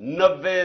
90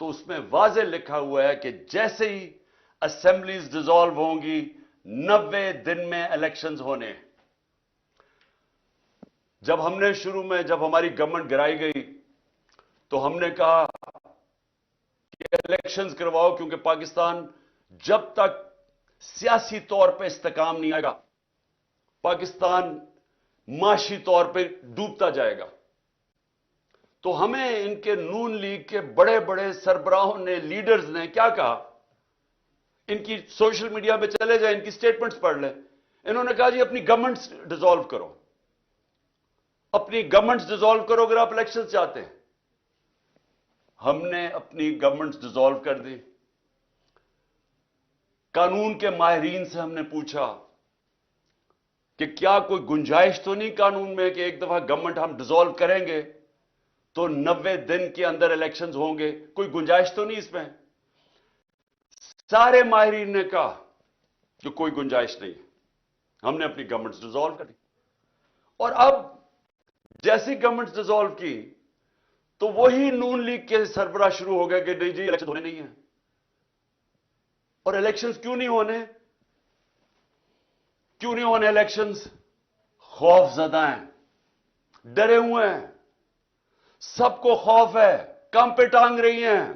تو اس میں واضح لکھا ہوا ہے کہ جیسے ہی اسمبلیز ڈیزالو ہوں گی 90 دن میں الیکشنز ہونے. جب ہم نے شروع میں جب ہماری گورنمنٹ گرائی گئی تو ہم نے کہا کہ الیکشنز کرواؤ، کیونکہ پاکستان جب تک سیاسی طور پہ استحکام نہیں آئے گا پاکستان معاشی طور پہ ڈوبتا جائے گا. تو ہمیں ان کے نون لیگ کے بڑے بڑے سربراہوں نے، لیڈرز نے کیا کہا؟ ان کی سوشل میڈیا پہ چلے جائیں، ان کی سٹیٹمنٹس پڑھ لیں. انہوں نے کہا جی اپنی گورنمنٹس ڈیزالو کرو، اپنی گورنمنٹس ڈیزالو کرو اگر آپ الیکشن چاہتے ہیں. ہم نے اپنی گورنمنٹس ڈیزالو کر دی. قانون کے ماہرین سے ہم نے پوچھا کہ کیا کوئی گنجائش تو نہیں قانون میں کہ ایک دفعہ گورنمنٹ ہم ڈیزالو کریں گے تو 90 دن کے اندر الیکشنز ہوں گے، کوئی گنجائش تو نہیں اس میں؟ سارے ماہرین نے کہا کہ کوئی گنجائش نہیں. ہم نے اپنی گورنمنٹ ڈیزالو کر دی. اور اب جیسی گورنمنٹ ڈیزالو کی تو وہی نون لیگ کے سربراہ شروع ہو گئے کہ نہیں جی الیکشن ہونے نہیں ہیں. اور الیکشنز کیوں نہیں ہونے؟ کیوں نہیں ہونے الیکشنز؟ خوف زدہ ہیں، ڈرے ہوئے ہیں، سب کو خوف ہے، کم پہ ٹانگ رہی ہیں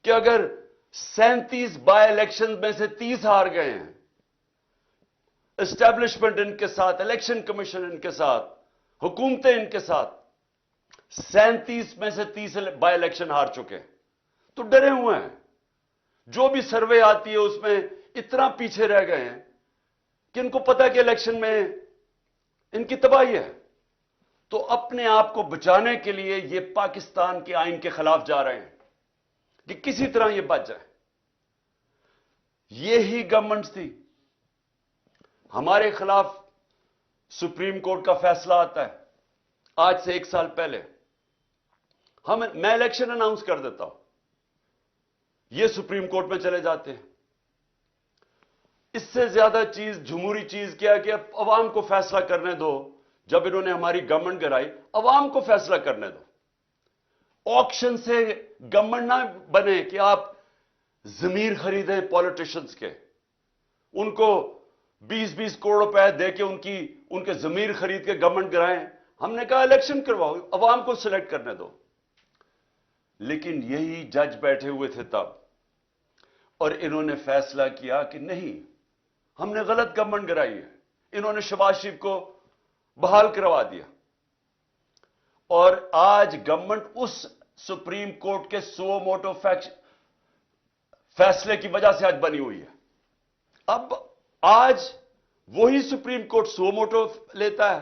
کہ اگر 37 بائی الیکشن میں سے 30 ہار گئے ہیں، اسٹیبلشمنٹ ان کے ساتھ، الیکشن کمیشن ان کے ساتھ، حکومتیں ان کے ساتھ 37 میں سے 30 بائی الیکشن ہار چکے، تو ڈرے ہوئے ہیں. جو بھی سروے آتی ہے اس میں اتنا پیچھے رہ گئے ہیں کہ ان کو پتا کہ الیکشن میں ان کی تباہی ہے. تو اپنے آپ کو بچانے کے لیے یہ پاکستان کے آئین کے خلاف جا رہے ہیں کہ کسی طرح یہ بچ جائے. یہی گورنمنٹ تھی. ہمارے خلاف سپریم کورٹ کا فیصلہ آتا ہے آج سے 1 سال پہلے. میں الیکشن اناؤنس کر دیتا ہوں، یہ سپریم کورٹ میں چلے جاتے ہیں. اس سے زیادہ چیز، جمہوری چیز کیا کہ اب عوام کو فیصلہ کرنے دو. جب انہوں نے ہماری گورنمنٹ گرائی، عوام کو فیصلہ کرنے دو. آکشن سے گورنمنٹ نہ بنے کہ آپ ضمیر خریدیں پولیٹیشنز کے، ان کو 20-20 کروڑ روپے دے کے ان کے ضمیر خرید کے گورنمنٹ گرائیں. ہم نے کہا الیکشن کرواؤ، عوام کو سلیکٹ کرنے دو. لیکن یہی جج بیٹھے ہوئے تھے تب، اور انہوں نے فیصلہ کیا کہ نہیں، ہم نے غلط گورنمنٹ گرائی ہے. انہوں نے شہباز شریف کو بحال کروا دیا. اور آج گورنمنٹ اس سپریم کورٹ کے سو موٹو فیصلے کی وجہ سے آج بنی ہوئی ہے. اب آج وہی سپریم کورٹ سو موٹو لیتا ہے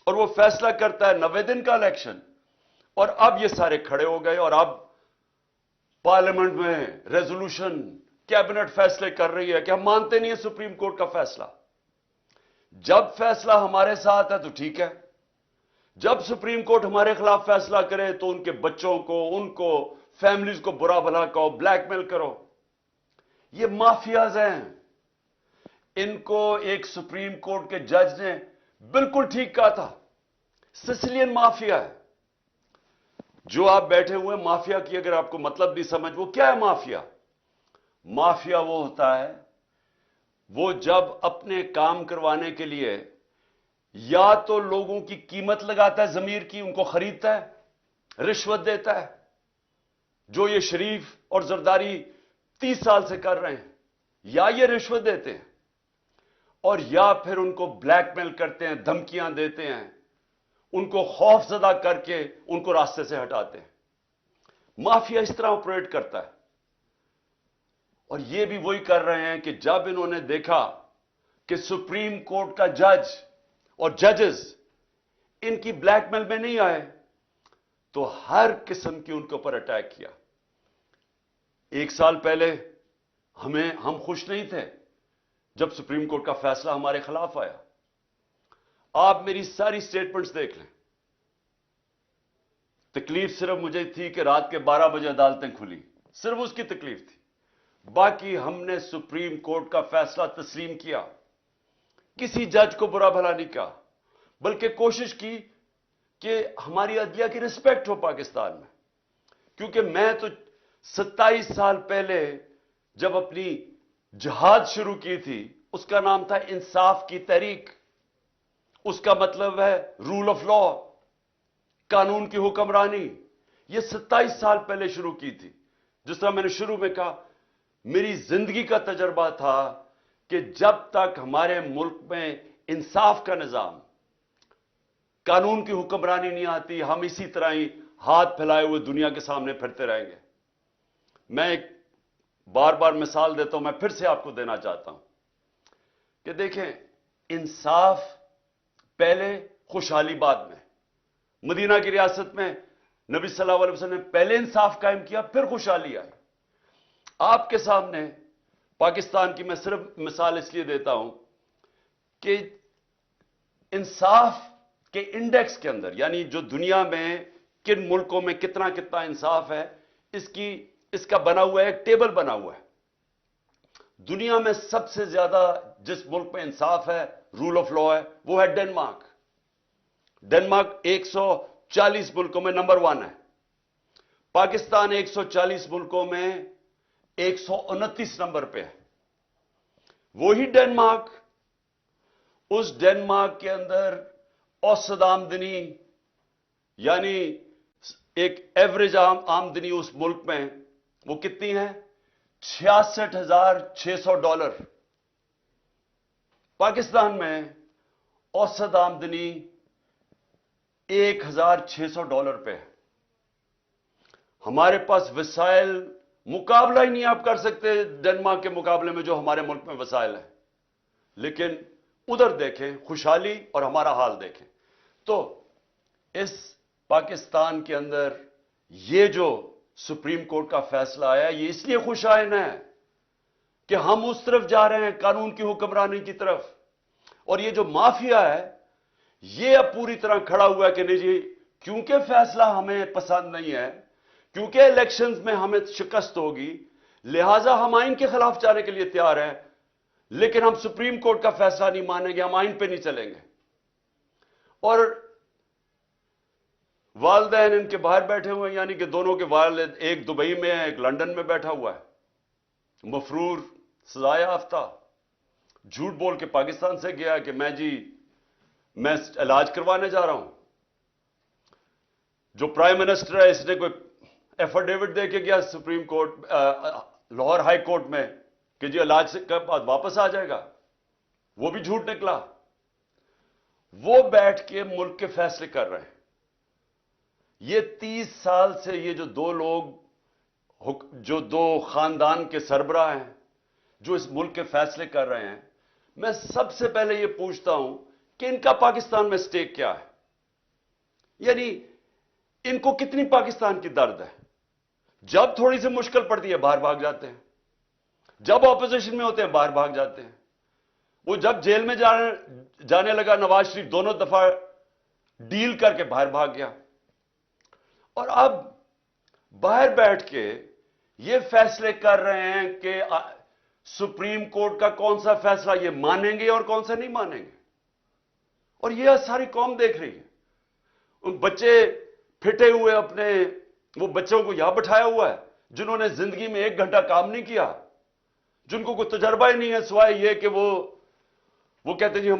اور وہ فیصلہ کرتا ہے 90 دن کا الیکشن. اور اب یہ سارے کھڑے ہو گئے اور اب پارلیمنٹ میں ریزولوشن، کیبنٹ فیصلے کر رہی ہے کہ ہم مانتے نہیں ہیں سپریم کورٹ کا فیصلہ. جب فیصلہ ہمارے ساتھ ہے تو ٹھیک ہے، جب سپریم کورٹ ہمارے خلاف فیصلہ کرے تو ان کے بچوں کو، ان کو، فیملیز کو برا بھلا کہو، بلیک میل کرو. یہ مافیاز ہیں. ان کو ایک سپریم کورٹ کے جج نے بالکل ٹھیک کہا تھا، سسلین مافیا ہے. جو آپ بیٹھے ہوئے ہیں، مافیا کی اگر آپ کو مطلب بھی سمجھ، وہ کیا ہے مافیا؟ مافیا وہ ہوتا ہے، وہ جب اپنے کام کروانے کے لیے یا تو لوگوں کی قیمت لگاتا ہے، ضمیر کی، ان کو خریدتا ہے، رشوت دیتا ہے، جو یہ شریف اور زرداری 30 سال سے کر رہے ہیں، یا یہ رشوت دیتے ہیں، اور یا پھر ان کو بلیک میل کرتے ہیں، دھمکیاں دیتے ہیں، ان کو خوف زدہ کر کے ان کو راستے سے ہٹاتے ہیں. مافیا اس طرح آپریٹ کرتا ہے. اور یہ بھی وہی کر رہے ہیں کہ جب انہوں نے دیکھا کہ سپریم کورٹ کا جج اور ججز ان کی بلیک میل میں نہیں آئے تو ہر قسم کی ان کے اوپر اٹیک کیا. 1 سال پہلے ہم خوش نہیں تھے جب سپریم کورٹ کا فیصلہ ہمارے خلاف آیا. آپ میری ساری سٹیٹمنٹس دیکھ لیں. تکلیف صرف مجھے تھی کہ رات کے 12 بجے عدالتیں کھلی، صرف اس کی تکلیف تھی. باقی ہم نے سپریم کورٹ کا فیصلہ تسلیم کیا، کسی جج کو برا بھلا نہیں کہا، بلکہ کوشش کی کہ ہماری عدلیہ کی رسپیکٹ ہو پاکستان میں. کیونکہ میں تو 27 سال پہلے جب اپنی جہاد شروع کی تھی اس کا نام تھا انصاف کی تحریک. اس کا مطلب ہے رول آف لا، قانون کی حکمرانی. یہ 27 سال پہلے شروع کی تھی. جس طرح میں نے شروع میں کہا، میری زندگی کا تجربہ تھا کہ جب تک ہمارے ملک میں انصاف کا نظام، قانون کی حکمرانی نہیں آتی، ہم اسی طرح ہی ہاتھ پھیلائے ہوئے دنیا کے سامنے پھرتے رہیں گے. میں ایک بار بار مثال دیتا ہوں، میں پھر سے آپ کو دینا چاہتا ہوں کہ دیکھیں، انصاف پہلے، خوشحالی بعد میں. مدینہ کی ریاست میں نبی صلی اللہ علیہ وسلم نے پہلے انصاف قائم کیا، پھر خوشحالی آئی. آپ کے سامنے پاکستان کی میں صرف مثال اس لیے دیتا ہوں کہ انصاف کے انڈیکس کے اندر، یعنی جو دنیا میں کن ملکوں میں کتنا کتنا انصاف ہے، اس کا بنا ہوا ہے، ایک ٹیبل بنا ہوا ہے. دنیا میں سب سے زیادہ جس ملک میں انصاف ہے، رول آف لا ہے، وہ ہے ڈنمارک. ڈنمارک 140 ملکوں میں نمبر 1 ہے. پاکستان 140 ملکوں میں 129 نمبر پہ ہے. وہی ڈنمارک، اس ڈنمارک کے اندر اوسط آمدنی، یعنی ایک ایوریج آمدنی اس ملک میں وہ کتنی ہے؟ $66,600. پاکستان میں اوسط آمدنی $1,600 پہ ہے. ہمارے پاس وسائل مقابلہ ہی نہیں آپ کر سکتے ڈنمارک کے مقابلے میں جو ہمارے ملک میں وسائل ہیں. لیکن ادھر دیکھیں خوشحالی اور ہمارا حال دیکھیں. تو اس پاکستان کے اندر یہ جو سپریم کورٹ کا فیصلہ آیا، یہ اس لیے خوشائن ہے کہ ہم اس طرف جا رہے ہیں، قانون کی حکمرانی کی طرف. اور یہ جو مافیا ہے یہ اب پوری طرح کھڑا ہوا ہے کہ نہیں جی، کیونکہ فیصلہ ہمیں پسند نہیں ہے، کیونکہ الیکشنز میں ہمیں شکست ہوگی، لہذا ہم آئین کے خلاف جانے کے لیے تیار ہیں، لیکن ہم سپریم کورٹ کا فیصلہ نہیں مانیں گے، ہم آئین پہ نہیں چلیں گے. اور والدین ان کے باہر بیٹھے ہوئے ہیں، یعنی کہ دونوں کے والد، ایک دبئی میں ہے، ایک لندن میں بیٹھا ہوا ہے، مفرور، سزا یافتہ، جھوٹ بول کے پاکستان سے گیا کہ میں علاج کروانے جا رہا ہوں. جو پرائم منسٹر ہے اس نے کوئی ایفیڈیوٹ دے کے گیا supreme court, Lahore high court میں کہ جی علاج سے کے بعد واپس آ جائے گا، وہ بھی جھوٹ نکلا. وہ بیٹھ کے ملک کے فیصلے کر رہے ہیں. یہ 30 سال سے یہ جو دو لوگ، جو دو خاندان کے سربراہ ہیں جو اس ملک کے فیصلے کر رہے ہیں، میں سب سے پہلے یہ پوچھتا ہوں کہ ان کا پاکستان میں سٹیک کیا ہے؟ یعنی ان کو کتنی پاکستان کی درد ہے؟ جب تھوڑی سی مشکل پڑتی ہے باہر بھاگ جاتے ہیں، جب اپوزیشن میں ہوتے ہیں باہر بھاگ جاتے ہیں. وہ جب جیل میں جانے لگا نواز شریف دونوں دفعہ ڈیل کر کے باہر بھاگ گیا. اور اب باہر بیٹھ کے یہ فیصلے کر رہے ہیں کہ سپریم کورٹ کا کون سا فیصلہ یہ مانیں گے اور کون سا نہیں مانیں گے. اور یہ ساری قوم دیکھ رہی ہے. ان بچے پھٹے ہوئے اپنے، وہ بچوں کو یہاں بٹھایا ہوا ہے جنہوں نے زندگی میں 1 گھنٹہ کام نہیں کیا، جن کو کوئی تجربہ ہی نہیں ہے سوائے یہ کہ وہ کہتے ہیں جی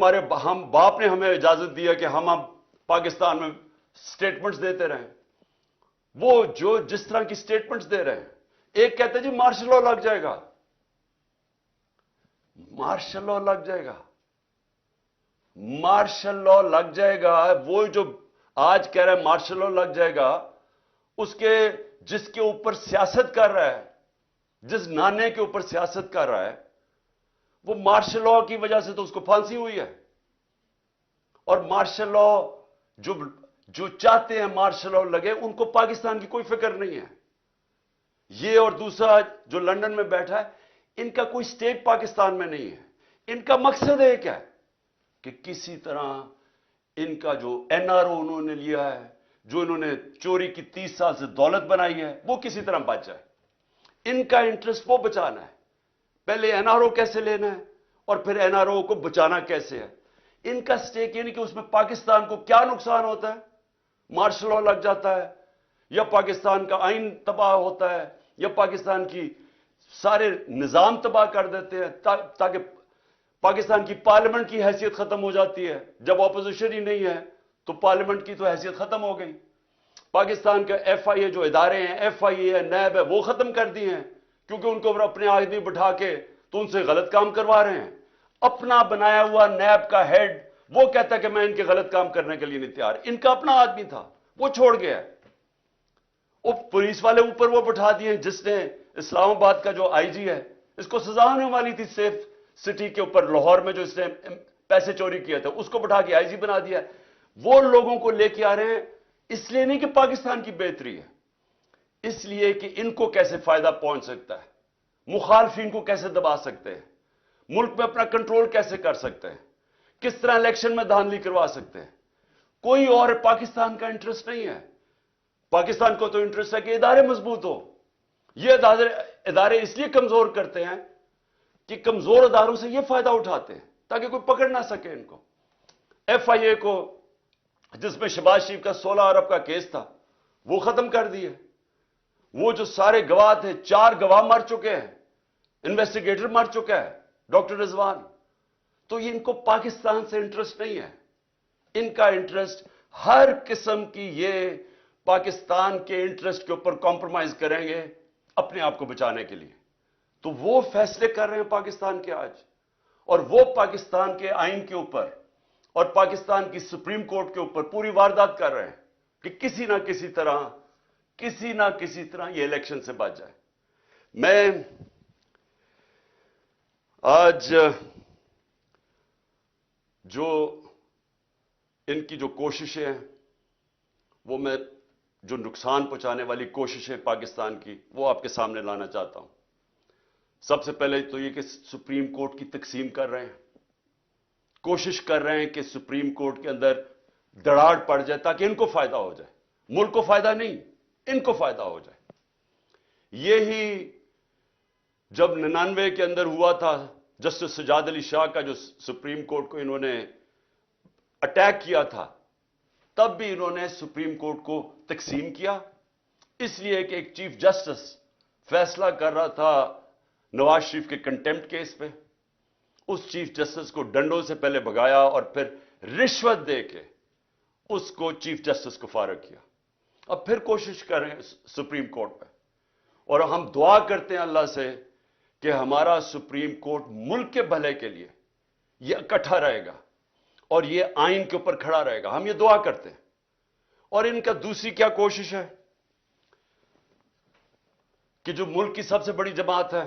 ہم باپ نے ہمیں اجازت دیا کہ ہم اب پاکستان میں سٹیٹمنٹس دیتے رہیں. وہ جو جس طرح کی سٹیٹمنٹس دے رہے ہیں، ایک کہتے ہیں جی مارشل لا لگ جائے گا، مارشل لا لگ جائے گا، مارشل لا لگ جائے گا. وہ جو آج کہہ رہے ہیں مارشل لا لگ جائے گا، جس کے اوپر سیاست کر رہا ہے، جس نانے کے اوپر سیاست کر رہا ہے، وہ مارشل لا کی وجہ سے تو اس کو پھانسی ہوئی ہے. اور مارشل لا جو چاہتے ہیں مارشل لا لگے، ان کو پاکستان کی کوئی فکر نہیں ہے. یہ اور دوسرا جو لندن میں بیٹھا ہے، ان کا کوئی سٹیک پاکستان میں نہیں ہے. ان کا مقصد ایک ہے کہ کسی طرح ان کا جو این آر او انہوں نے لیا ہے، جو انہوں نے چوری کی 30 سال سے دولت بنائی ہے، وہ کسی طرح بچ جائے. ان کا انٹرسٹ وہ بچانا ہے. پہلے این آر او کیسے لینا ہے اور پھر این آر او کو بچانا کیسے ہے. ان کا سٹیک یعنی کہ اس میں پاکستان کو کیا نقصان ہوتا ہے؟ مارشل لا لگ جاتا ہے یا پاکستان کا آئین تباہ ہوتا ہے یا پاکستان کی سارے نظام تباہ کر دیتے ہیں تاکہ پاکستان کی پارلیمنٹ کی حیثیت ختم ہو جاتی ہے. جب اپوزیشن ہی نہیں ہے تو پارلیمنٹ کی تو حیثیت ختم ہو گئی. پاکستان کا ایف آئی اے جو ادارے ہیں, ایف آئی اے ہے, نیب ہے, وہ ختم کر دی ہیں کیونکہ ان کو اپنے آدمی بٹھا کے تو ان سے غلط کام کروا رہے ہیں. اپنا بنایا ہوا نیب کا ہیڈ وہ کہتا ہے کہ میں ان کے غلط کام کرنے کے لیے نہیں تیار. ان کا اپنا آدمی تھا, وہ چھوڑ گیا ہے. وہ پولیس والے اوپر وہ بٹھا دیے جس نے اسلام آباد کا جو آئی جی ہے, اس کو سزا ہونے والی تھی سیف سٹی کے اوپر لاہور میں جو اس نے پیسے چوری کیے تھے, اس کو بٹھا کے آئی جی بنا دیا. وہ لوگوں کو لے کے آ رہے ہیں اس لیے نہیں کہ پاکستان کی بہتری ہے, اس لیے کہ ان کو کیسے فائدہ پہنچ سکتا ہے, مخالفین کو کیسے دبا سکتے ہیں, ملک میں اپنا کنٹرول کیسے کر سکتے ہیں, کس طرح الیکشن میں دھاندلی کروا سکتے ہیں. کوئی اور پاکستان کا انٹرسٹ نہیں ہے. پاکستان کو تو انٹرسٹ ہے کہ ادارے مضبوط ہو. یہ ادارے اس لیے کمزور کرتے ہیں کہ کمزور اداروں سے یہ فائدہ اٹھاتے ہیں تاکہ کوئی پکڑ نہ سکے ان کو. ایف آئی اے کو جس میں شہباز شریف کا 16 ارب کا کیس تھا وہ ختم کر دیے. وہ جو سارے گواہ تھے, 4 گواہ مر چکے ہیں, انویسٹیگیٹر مر چکا ہے, ڈاکٹر رضوان. تو ان کو پاکستان سے انٹرسٹ نہیں ہے. ان کا انٹرسٹ ہر قسم کی یہ پاکستان کے انٹرسٹ کے اوپر کمپرومائز کریں گے اپنے آپ کو بچانے کے لیے. تو وہ فیصلے کر رہے ہیں پاکستان کے آج, اور وہ پاکستان کے آئین کے اوپر اور پاکستان کی سپریم کورٹ کے اوپر پوری واردات کر رہے ہیں کہ کسی نہ کسی طرح یہ الیکشن سے بچ جائے. میں آج جو ان کی جو کوششیں ہیں, وہ میں جو نقصان پہنچانے والی کوششیں پاکستان کی, وہ آپ کے سامنے لانا چاہتا ہوں. سب سے پہلے تو یہ کہ سپریم کورٹ کی تقسیم کر رہے ہیں, کوشش کر رہے ہیں کہ سپریم کورٹ کے اندر دراڑ پڑ جائے تاکہ ان کو فائدہ ہو جائے. ملک کو فائدہ نہیں, ان کو فائدہ ہو جائے. یہی جب 99 کے اندر ہوا تھا, جسٹس سجاد علی شاہ کا جو سپریم کورٹ کو انہوں نے اٹیک کیا تھا, تب بھی انہوں نے سپریم کورٹ کو تقسیم کیا, اس لیے کہ ایک چیف جسٹس فیصلہ کر رہا تھا نواز شریف کے کنٹیمپٹ کیس پہ. اس چیف جسٹس کو ڈنڈوں سے پہلے بھگایا اور پھر رشوت دے کے اس کو چیف جسٹس کو فارغ کیا. اب پھر کوشش کر رہے ہیں سپریم کورٹ پہ, اور ہم دعا کرتے ہیں اللہ سے کہ ہمارا سپریم کورٹ ملک کے بھلے کے لیے یہ اکٹھا رہے گا اور یہ آئین کے اوپر کھڑا رہے گا. ہم یہ دعا کرتے ہیں. اور ان کا دوسری کیا کوشش ہے کہ جو ملک کی سب سے بڑی جماعت ہے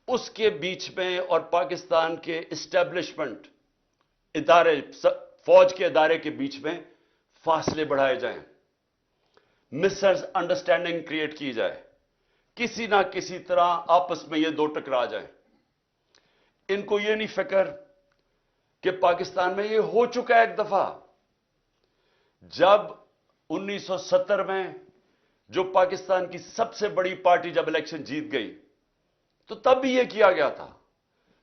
اس کے بیچ میں اور پاکستان کے اسٹیبلشمنٹ ادارے, فوج کے ادارے کے بیچ میں فاصلے بڑھائے جائیں, مس انڈرسٹینڈنگ کریٹ کی جائے, کسی نہ کسی طرح آپس میں یہ دو ٹکرا جائیں. ان کو یہ نہیں فکر کہ پاکستان میں یہ ہو چکا ہے ایک دفعہ. جب 1970 میں جو پاکستان کی سب سے بڑی پارٹی جب الیکشن جیت گئی تو تب بھی یہ کیا گیا تھا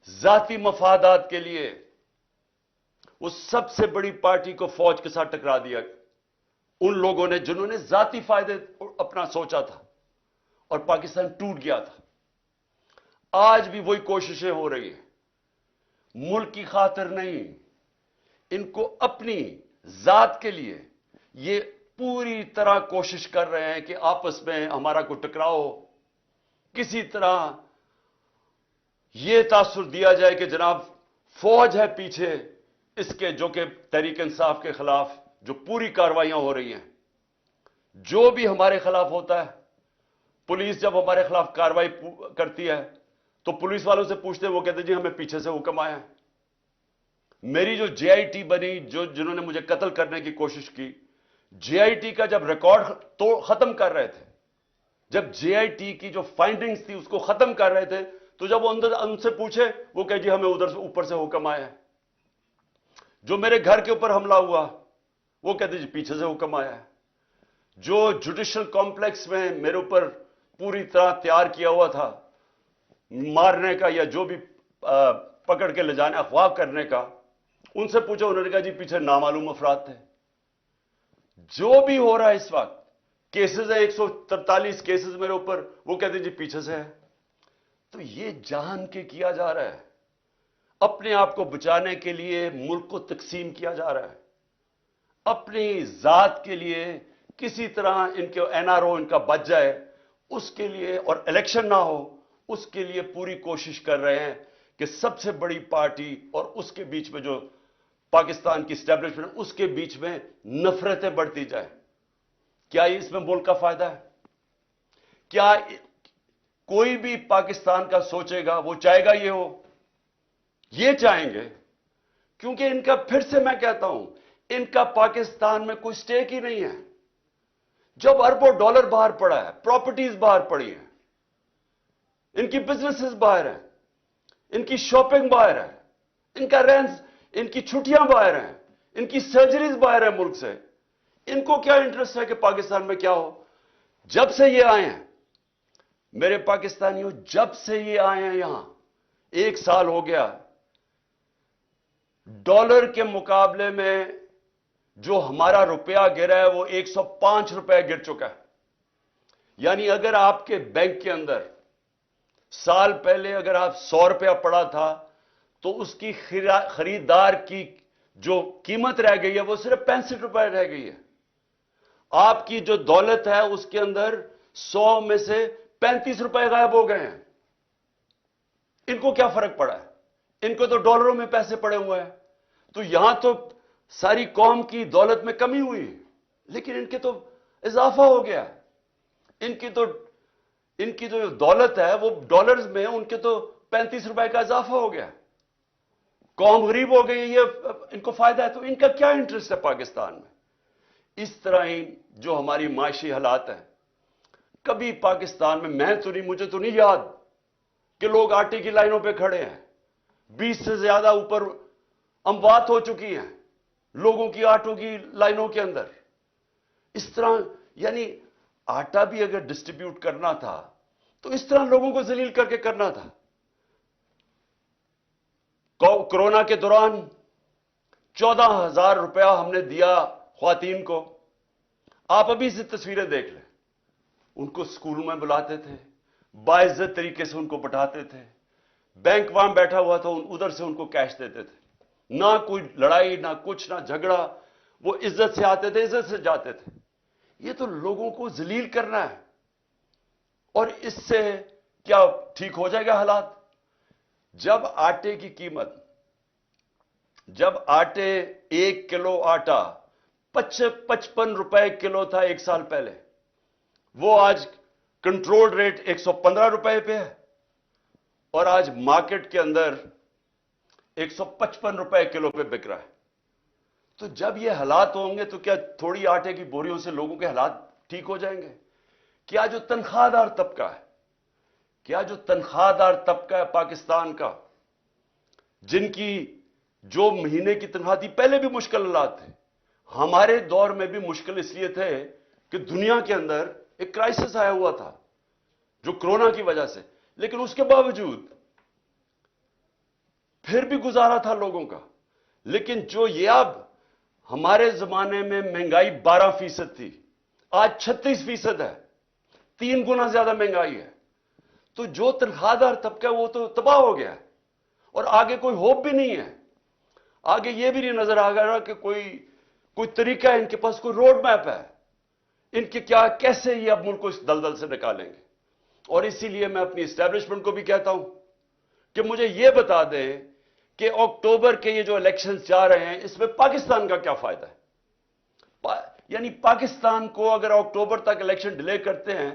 ذاتی مفادات کے لیے. وہ سب سے بڑی پارٹی کو فوج کے ساتھ ٹکرا دیا ان لوگوں نے جنہوں نے ذاتی فائدے اپنا سوچا تھا, اور پاکستان ٹوٹ گیا تھا. آج بھی وہی کوششیں ہو رہی ہیں, ملک کی خاطر نہیں, ان کو اپنی ذات کے لیے یہ پوری طرح کوشش کر رہے ہیں کہ آپس میں ہمارا کوئی ٹکراؤ ہو, کسی طرح یہ تاثر دیا جائے کہ جناب فوج ہے پیچھے اس کے, جو کہ تحریک انصاف کے خلاف جو پوری کارروائیاں ہو رہی ہیں. جو بھی ہمارے خلاف ہوتا ہے, پولیس جب ہمارے خلاف کارروائی کرتی ہے تو پولیس والوں سے پوچھتے ہیں, وہ کہتے ہیں جی ہمیں پیچھے سے حکم آیا ہے. میری جو جے آئی ٹی بنی, جنہوں نے مجھے قتل کرنے کی کوشش کی, جے آئی ٹی کا جب ریکارڈ تو ختم کر رہے تھے, جب جے آئی ٹی کی جو فائنڈنگز تھی اس کو ختم کر رہے تھے, تو جب وہ ان سے پوچھے وہ کہ جی ہمیں ادھر سے اوپر سے حکم آیا ہے. جو میرے گھر کے اوپر حملہ ہوا وہ کہتے جی پیچھے سے حکم آیا ہے. جو جوڈیشل کمپلیکس میں میرے اوپر پوری طرح تیار کیا ہوا تھا مارنے کا یا جو بھی پکڑ کے لے جانے اغوا کرنے کا, ان سے پوچھا, انہوں نے کہا جی پیچھے نامعلوم افراد تھے. جو بھی ہو رہا ہے اس وقت کیسز ہیں 143 کیسز میرے اوپر, وہ کہتے ہیں جی پیچھے سے ہے. تو یہ جان کے کیا جا رہا ہے, اپنے آپ کو بچانے کے لیے ملک کو تقسیم کیا جا رہا ہے, اپنی ذات کے لیے کسی طرح ان کے این آر او ان کا بچ جائے اس کے لیے, اور الیکشن نہ ہو اس کے لیے پوری کوشش کر رہے ہیں کہ سب سے بڑی پارٹی اور اس کے بیچ میں جو پاکستان کی اسٹیبلشمنٹ اس کے بیچ میں نفرتیں بڑھتی جائیں. کیا اس میں ملک کا فائدہ ہے؟ کیا کوئی بھی پاکستان کا سوچے گا وہ چاہے گا یہ ہو؟ یہ چاہیں گے کیونکہ ان کا, پھر سے میں کہتا ہوں, ان کا پاکستان میں کوئی سٹیک ہی نہیں ہے. جب اربوں ڈالر باہر پڑا ہے, پراپرٹیز باہر پڑی ہیں, ان کی بزنسز باہر ہیں, ان کی شاپنگ باہر ہے, ان کا رینز, ان کی چھٹیاں باہر ہیں, ان کی سرجریز باہر ہیں ملک سے, ان کو کیا انٹرسٹ ہے کہ پاکستان میں کیا ہو؟ جب سے یہ آئے ہیں میرے پاکستانیوں, جب سے یہ آئے ہیں یہاں 1 سال ہو گیا, ڈالر کے مقابلے میں جو ہمارا روپیہ گرا ہے وہ 105 روپے گر چکا ہے. یعنی اگر آپ کے بینک کے اندر سال پہلے اگر آپ 100 روپیہ پڑا تھا تو اس کی خریدار کی جو قیمت رہ گئی ہے وہ صرف 65 روپے رہ گئی ہے. آپ کی جو دولت ہے اس کے اندر 100 میں سے 35 روپے غائب ہو گئے ہیں. ان کو کیا فرق پڑا ہے؟ ان کو تو ڈالروں میں پیسے پڑے ہوئے ہیں. تو یہاں تو ساری قوم کی دولت میں کمی ہوئی, لیکن ان کے تو اضافہ ہو گیا. ان کی جو دولت ہے وہ ڈالرز میں, ان کے تو 35 روپے کا اضافہ ہو گیا. قوم غریب ہو گئی, یہ ان کو فائدہ ہے. تو ان کا کیا انٹرسٹ ہے پاکستان میں؟ اس طرح ہی جو ہماری معاشی حالات ہیں, کبھی پاکستان میں تو نہیں, مجھے تو نہیں یاد کہ لوگ آٹے کی لائنوں پہ کھڑے ہیں. 20 سے زیادہ اوپر اموات ہو چکی ہیں لوگوں کی آٹوں کی لائنوں کے اندر. اس طرح یعنی آٹا بھی اگر ڈسٹریبیوٹ کرنا تھا تو اس طرح لوگوں کو ذلیل کر کے کرنا تھا. کورونا کے دوران 14,000 روپیہ ہم نے دیا خواتین کو. آپ ابھی سے تصویریں دیکھ لیں, ان کو اسکولوں میں بلاتے تھے, باعزت طریقے سے ان کو بٹھاتے تھے, بینک وہاں بیٹھا ہوا تھا, ادھر سے ان کو کیش دیتے تھے. نہ کوئی لڑائی, نہ کچھ, نہ جھگڑا, وہ عزت سے آتے تھے, عزت سے جاتے تھے. یہ تو لوگوں کو ذلیل کرنا ہے. اور اس سے کیا ٹھیک ہو جائے گا حالات؟ جب آٹے کی قیمت, جب آٹے 1 کلو آٹا 55 روپے کلو تھا 1 سال پہلے, وہ آج کنٹرول ریٹ 115 روپے پہ ہے, اور آج مارکیٹ کے اندر 155 روپے کلو پہ بک رہا ہے. تو جب یہ حالات ہوں گے تو کیا تھوڑی آٹے کی بوریوں سے لوگوں کے حالات ٹھیک ہو جائیں گے؟ کیا جو تنخواہ دار طبقہ ہے, کیا جو تنخواہ دار طبقہ ہے پاکستان کا, جن کی جو مہینے کی تنخواہ تھی, پہلے بھی مشکل حالات تھے, ہمارے دور میں بھی مشکل اس لیے تھے کہ دنیا کے اندر ایک کرائسس آیا ہوا تھا جو کرونا کی وجہ سے, لیکن اس کے باوجود پھر بھی گزارا تھا لوگوں کا. لیکن جو یہ اب ہمارے زمانے میں مہنگائی 12% تھی, آج 36% ہے, 3 گنا زیادہ مہنگائی ہے. تو جو تنخواہ دار طبقہ وہ تو تباہ ہو گیا, اور آگے کوئی ہوپ بھی نہیں ہے. آگے یہ بھی نہیں نظر آ رہا کہ کوئی طریقہ ہے, ان کے پاس کوئی روڈ میپ ہے ان کے کیا, کیسے یہ اب ملک کو اس دلدل سے نکالیں گے. اور اسی لیے میں اپنی اسٹیبلشمنٹ کو بھی کہتا ہوں کہ مجھے یہ بتا دیں کہ اکتوبر کے یہ جو الیکشنز جا رہے ہیں اس میں پاکستان کا کیا فائدہ ہے. یعنی پاکستان کو اگر اکتوبر تک الیکشن ڈیلے کرتے ہیں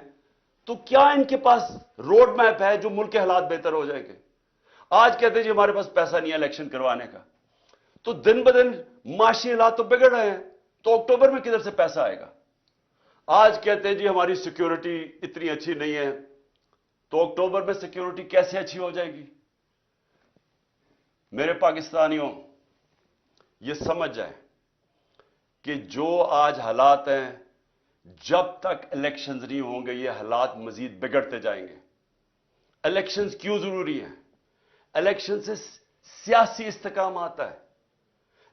تو کیا ان کے پاس روڈ میپ ہے جو ملک کے حالات بہتر ہو جائیں گے؟ آج کہتے ہیں جی ہمارے پاس پیسہ نہیں ہے الیکشن کروانے کا, تو دن بدن معاشی حالات تو بگڑ رہے ہیں, تو اکتوبر میں کدھر سے پیسہ آئے گا؟ آج کہتے ہیں جی ہماری سیکیورٹی اتنی اچھی نہیں ہے, تو اکتوبر میں سیکیورٹی کیسے اچھی ہو جائے گی؟ میرے پاکستانیوں, یہ سمجھ جائیں کہ جو آج حالات ہیں, جب تک الیکشنز نہیں ہوں گے یہ حالات مزید بگڑتے جائیں گے. الیکشنز کیوں ضروری ہیں؟ الیکشن سے سیاسی استحکام آتا ہے.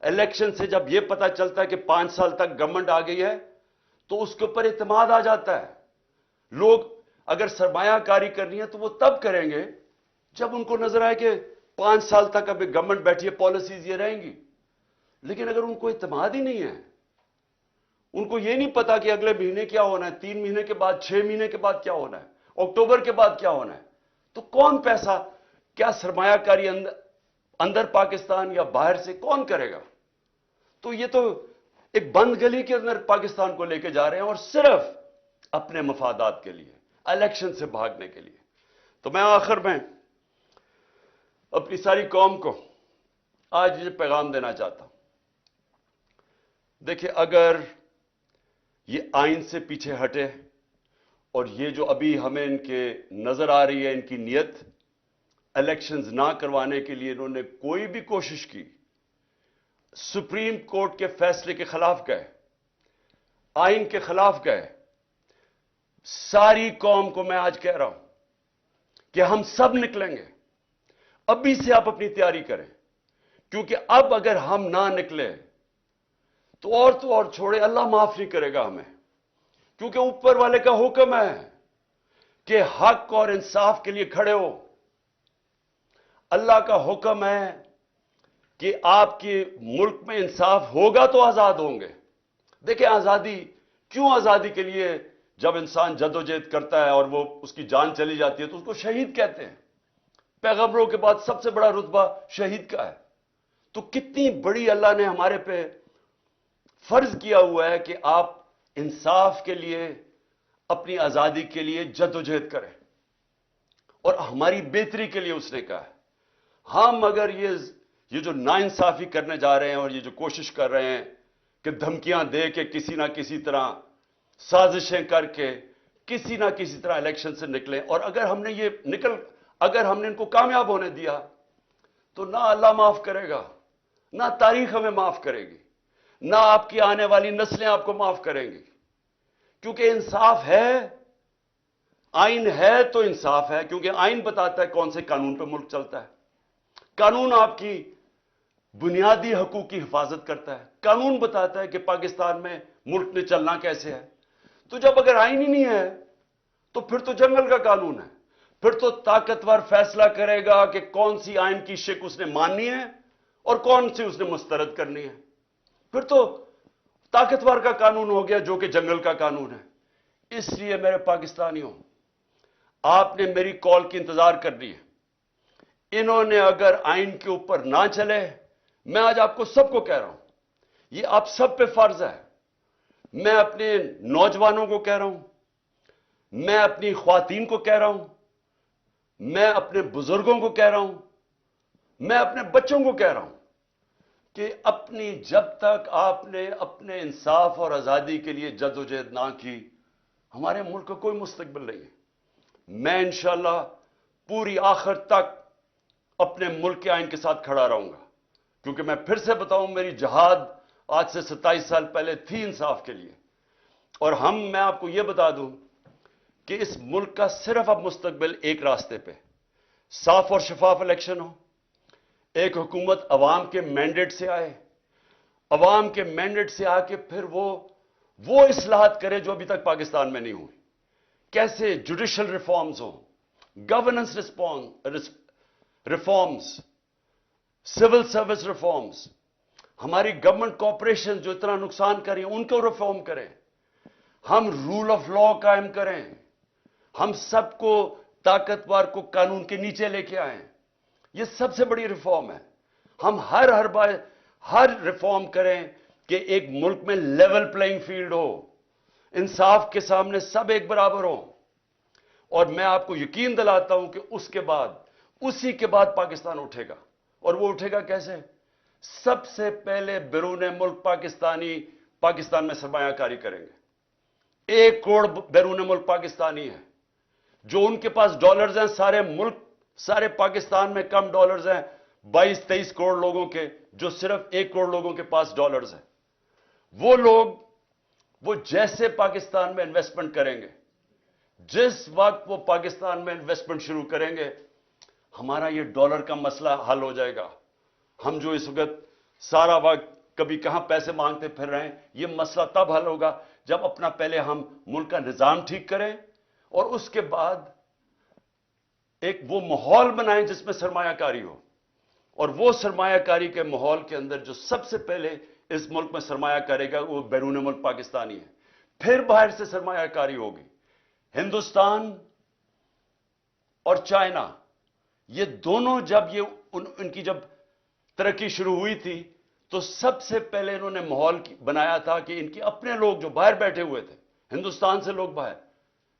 الیکشن سے جب یہ پتا چلتا ہے کہ 5 سال تک گورنمنٹ آ گئی ہے تو اس کے اوپر اعتماد آ جاتا ہے. لوگ اگر سرمایہ کاری کرنی ہے تو وہ تب کریں گے جب ان کو نظر آئے کہ 5 سال تک ابھی گورنمنٹ بیٹھی ہے, پالیسیز یہ رہیں گی. لیکن اگر ان کو اعتماد ہی نہیں ہے, ان کو یہ نہیں پتا کہ اگلے مہینے کیا ہونا ہے, 3 مہینے کے بعد, 6 مہینے کے بعد کیا ہونا ہے, اکتوبر کے بعد کیا ہونا ہے, تو کون پیسہ, کیا سرمایہ کاری اندر پاکستان یا باہر سے کون کرے گا؟ تو یہ تو ایک بند گلی کے اندر پاکستان کو لے کے جا رہے ہیں, اور صرف اپنے مفادات کے لیے, الیکشن سے بھاگنے کے لیے. تو میں آخر میں اپنی ساری قوم کو آج یہ پیغام دینا چاہتا ہوں. دیکھیں, اگر یہ آئین سے پیچھے ہٹے, اور یہ جو ابھی ہمیں ان کے نظر آ رہی ہے ان کی نیت, الیکشنز نہ کروانے کے لیے انہوں نے کوئی بھی کوشش کی, سپریم کورٹ کے فیصلے کے خلاف گئے, آئین کے خلاف گئے. ساری قوم کو میں آج کہہ رہا ہوں کہ ہم سب نکلیں گے. ابھی سے آپ اپنی تیاری کریں, کیونکہ اب اگر ہم نہ نکلے تو اور چھوڑے, اللہ معاف نہیں کرے گا ہمیں, کیونکہ اوپر والے کا حکم ہے کہ حق اور انصاف کے لیے کھڑے ہو. اللہ کا حکم ہے کہ آپ کے ملک میں انصاف ہوگا تو آزاد ہوں گے. دیکھیں, آزادی کیوں, آزادی کے لیے جب انسان جدوجہد کرتا ہے اور وہ اس کی جان چلی جاتی ہے تو اس کو شہید کہتے ہیں. پیغمبروں کے بعد سب سے بڑا رتبہ شہید کا ہے. تو کتنی بڑی اللہ نے ہمارے پہ فرض کیا ہوا ہے کہ آپ انصاف کے لیے, اپنی آزادی کے لیے جدوجہد کریں, اور ہماری بہتری کے لیے اس نے کہا ہے. ہم اگر یہ جو ناانصافی کرنے جا رہے ہیں, اور یہ جو کوشش کر رہے ہیں کہ دھمکیاں دے کے کسی نہ کسی طرح, سازشیں کر کے کسی نہ کسی طرح الیکشن سے نکلیں, اور اگر ہم نے ان کو کامیاب ہونے دیا تو نہ اللہ معاف کرے گا, نہ تاریخ ہمیں معاف کرے گی, نہ آپ کی آنے والی نسلیں آپ کو معاف کریں گی. کیونکہ انصاف ہے, آئین ہے تو انصاف ہے, کیونکہ آئین بتاتا ہے کون سے قانون پہ ملک چلتا ہے. قانون آپ کی بنیادی حقوق کی حفاظت کرتا ہے. قانون بتاتا ہے کہ پاکستان میں ملک میں چلنا کیسے ہے. تو جب اگر آئین ہی نہیں ہے تو پھر تو جنگل کا قانون ہے. پھر تو طاقتور فیصلہ کرے گا کہ کون سی آئین کی شک اس نے ماننی ہے اور کون سی اس نے مسترد کرنی ہے. پھر تو طاقتور کا قانون ہو گیا جو کہ جنگل کا قانون ہے. اس لیے میرے پاکستانیوں, آپ نے میری کال کی انتظار کرنی ہے. انہوں نے اگر آئین کے اوپر نہ چلے, میں آج آپ کو سب کو کہہ رہا ہوں, یہ آپ سب پہ فرض ہے. میں اپنے نوجوانوں کو کہہ رہا ہوں, میں اپنی خواتین کو کہہ رہا ہوں, میں اپنے بزرگوں کو کہہ رہا ہوں, میں اپنے بچوں کو کہہ رہا ہوں کہ جب تک آپ نے اپنے انصاف اور آزادی کے لیے جدوجہد نہ کی, ہمارے ملک کا کوئی مستقبل نہیں ہے. میں انشاءاللہ پوری آخر تک اپنے ملک کے آئین کے ساتھ کھڑا رہوں گا, کیونکہ میں پھر سے بتاؤں, میری جہاد آج سے 27 سال پہلے تھی انصاف کے لیے. اور میں آپ کو یہ بتا دوں کہ اس ملک کا صرف اب مستقبل ایک راستے پہ, صاف اور شفاف الیکشن ہو, ایک حکومت عوام کے مینڈیٹ سے آئے, عوام کے مینڈیٹ سے آ کے پھر وہ اصلاحات کرے جو ابھی تک پاکستان میں نہیں ہوئی. کیسے جوڈیشل ریفارمز ہوں, governance reforms, civil service reforms, ہماری گورنمنٹ کارپوریشن جو اتنا نقصان کر رہی ہیں ان کو ریفارم کریں, ہم رول آف لا قائم کریں, ہم سب کو طاقتور کو قانون کے نیچے لے کے آئیں. یہ سب سے بڑی ریفارم ہے. ہم ہر ریفارم کریں کہ ایک ملک میں لیول پلئنگ فیلڈ ہو, انصاف کے سامنے سب ایک برابر ہوں. اور میں آپ کو یقین دلاتا ہوں کہ اسی کے بعد پاکستان اٹھے گا. اور وہ اٹھے گا کیسے؟ سب سے پہلے بیرون ملک پاکستان میں سرمایہ کاری کریں گے. 1 کروڑ بیرون ملک پاکستانی ہے. جو ان کے پاس ڈالرز ہیں, سارے پاکستان میں کم ڈالرز ہیں 22-23 کروڑ لوگوں کے, جو صرف 1 کروڑ لوگوں کے پاس ڈالرز ہیں. وہ لوگ وہ جیسے پاکستان میں انویسٹمنٹ کریں گے, جس وقت وہ پاکستان میں انویسٹمنٹ شروع کریں گے, ہمارا یہ ڈالر کا مسئلہ حل ہو جائے گا. ہم جو اس وقت سارا وقت کبھی کہاں پیسے مانگتے پھر رہے ہیں, یہ مسئلہ تب حل ہوگا جب اپنا پہلے ہم ملک کا نظام ٹھیک کریں اور اس کے بعد ایک وہ ماحول بنائیں جس میں سرمایہ کاری ہو. اور وہ سرمایہ کاری کے ماحول کے اندر جو سب سے پہلے اس ملک میں سرمایہ کرے گا وہ بیرون ملک پاکستانی ہے. پھر باہر سے سرمایہ کاری ہوگی. ہندوستان اور چائنا یہ دونوں جب ان کی جب ترقی شروع ہوئی تھی تو سب سے پہلے انہوں نے ماحول بنایا تھا کہ ان کے اپنے لوگ جو باہر بیٹھے ہوئے تھے, ہندوستان سے لوگ باہر,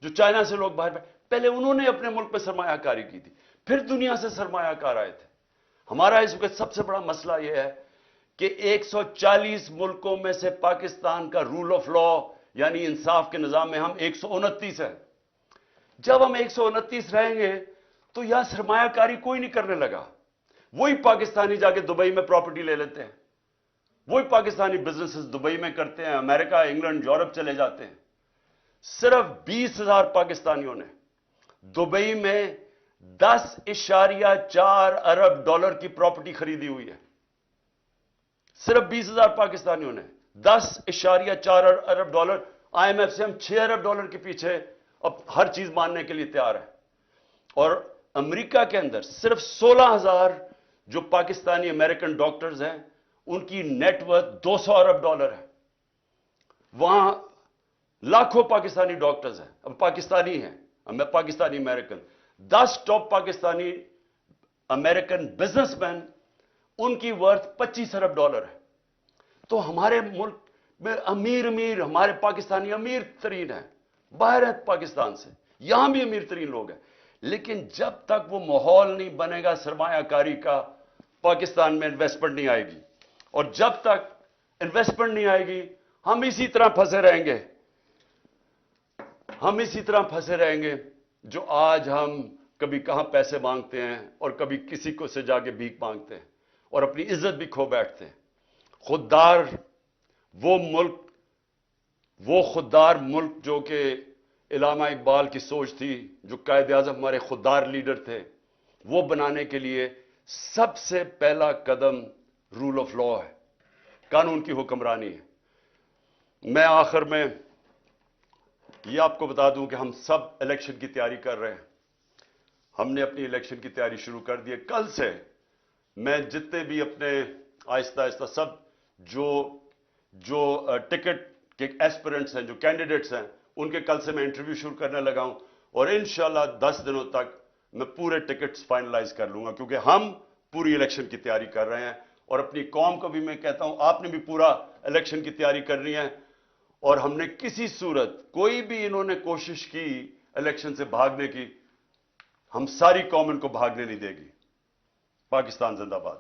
جو چائنا سے لوگ باہر پہلے انہوں نے اپنے ملک میں سرمایہ کاری کی تھی, پھر دنیا سے سرمایہ کار آئے تھے. ہمارا اس وقت سب سے بڑا مسئلہ یہ ہے کہ 140 ملکوں میں سے پاکستان کا رول آف لا یعنی انصاف کے نظام میں ہم 129 ہیں. جب ہم 129 رہیں گے تو یہاں سرمایہ کاری کوئی نہیں کرنے لگا. وہی پاکستانی جا کے دبئی میں پراپرٹی لے لیتے ہیں, وہی پاکستانی بزنسز دبئی میں کرتے ہیں, امریکہ, انگلینڈ, یورپ چلے جاتے ہیں. صرف 20,000 پاکستانیوں نے دبئی میں 10.4 ارب ڈالر کی پراپرٹی خریدی ہوئی ہے. صرف 20,000 پاکستانیوں نے 10.4 ارب ڈالر. آئی ایم ایف سے ہم 6 ارب ڈالر کے پیچھے اب ہر چیز ماننے کے لیے تیار ہے. اور امریکہ کے اندر صرف 16,000 جو پاکستانی امریکن ڈاکٹرز ہیں ان کی نیٹ ورتھ 200 ارب ڈالر ہے. وہاں لاکھوں پاکستانی ڈاکٹرز ہیں, اب پاکستانی ہیں, Pakistani American. 10 top Pakistani American businessman ان کی ورتھ 25 ارب ڈالر ہے. تو ہمارے ملک میں امیر ہمارے پاکستانی امیر ترین ہیں, باہر ہیں پاکستان سے, یہاں بھی امیر ترین لوگ ہیں. لیکن جب تک وہ ماحول نہیں بنے گا سرمایہ کاری کا, پاکستان میں انویسٹمنٹ نہیں آئے گی. اور جب تک انویسٹمنٹ نہیں آئے گی ہم اسی طرح پھنسے رہیں گے. ہم اسی طرح پھنسے رہیں گے جو آج ہم کبھی کہاں پیسے مانگتے ہیں اور کبھی کسی کو سے جا کے بھیک مانگتے ہیں اور اپنی عزت بھی کھو بیٹھتے ہیں. خوددار وہ خوددار ملک جو کہ علامہ اقبال کی سوچ تھی, جو قائد اعظم ہمارے خوددار لیڈر تھے, وہ بنانے کے لیے سب سے پہلا قدم رول آف لا ہے, قانون کی حکمرانی ہے. میں آخر میں یہ آپ کو بتا دوں کہ ہم سب الیکشن کی تیاری کر رہے ہیں. ہم نے اپنی الیکشن کی تیاری شروع کر دی ہے. کل سے میں جتنے بھی اپنے آہستہ آہستہ سب جو ٹکٹ کے ایسپیرنٹس ہیں, جو کینڈیڈیٹس ہیں, ان کے کل سے میں انٹرویو شروع کرنے لگا ہوں. اور انشاءاللہ 10 دنوں تک میں پورے ٹکٹس فائنلائز کر لوں گا, کیونکہ ہم پوری الیکشن کی تیاری کر رہے ہیں. اور اپنی قوم کو بھی میں کہتا ہوں آپ نے بھی پورا الیکشن کی تیاری کرنی ہے. اور ہم نے کسی صورت کوئی بھی انہوں نے کوشش کی الیکشن سے بھاگنے کی, ہم ساری قوم ان کو بھاگنے نہیں دے گی. پاکستان زندہ باد.